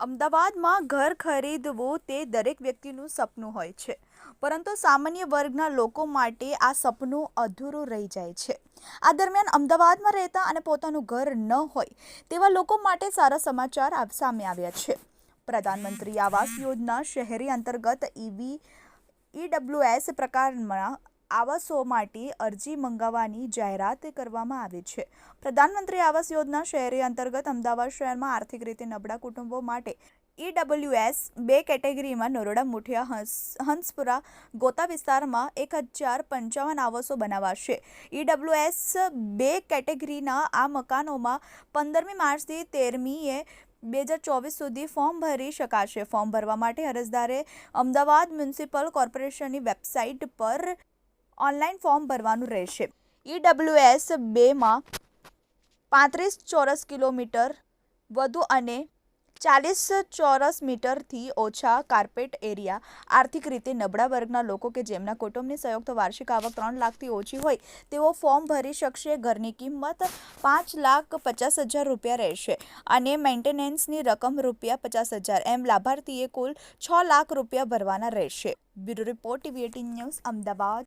અમદાવાદમાં ઘર ખરીદવું તે દરેક વ્યક્તિનું સપનું હોય છે, પરંતુ સામાન્ય વર્ગના લોકો માટે આ સપનું અધૂરું રહી જાય છે. આ દરમિયાન અમદાવાદમાં રહેતા અને પોતાનું ઘર ન હોય તેવા લોકો માટે સારા સમાચાર સામે આવ્યા છે. પ્રધાનમંત્રી આવાસ યોજના શહેરી અંતર્ગત ઈડબ્લ્યુએસ પ્રકારમાં આવાસો માટે અરજી મંગાવવાની જાહેરાત કરવામાં આવી છે. પ્રધાનમંત્રી આવાસ યોજના શહેરી અંતર્ગત અમદાવાદ શહેરમાં આર્થિક રીતે નબળા કુટુંબો માટે ઈડબ્લ્યુએસ 2 કેટેગરીમાં નરોડા, મુઠિયા, હંસપુરા, ગોતા વિસ્તારમાં 1055 આવાસો બનાવાશે. ઈડબ્લ્યુએસ 2 કેટેગરીના આ મકાનોમાં 15મી માર્ચથી 13મી 2024 સુધી ફોર્મ ભરી શકાશે. ફોર્મ ભરવા માટે અરજદારે અમદાવાદ મ્યુનિસિપલ કોર્પોરેશનની વેબસાઇટ પર ઓનલાઈન ફોર્મ ભરવાનું રહેશે. ઈડબ્લ્યુએસ 2માં 35 ચોરસ કિલોમીટર વધુ અને 40 ચોરસ મીટરથી ઓછા કાર્પેટ એરિયા. આર્થિક રીતે નબળા વર્ગના લોકો કે જેમના કુટુંબની સંયુક્ત વાર્ષિક આવક 3 લાખથી ઓછી હોય તેઓ ફોર્મ ભરી શકશે. ઘરની કિંમત 5,50,000 રૂપિયા રહેશે અને મેન્ટેનન્સની રકમ રૂપિયા 50,000. એમ લાભાર્થીએ કુલ 6 લાખ રૂપિયા ભરવાના રહેશે. Bureau report, TV18 news, Ahmedabad.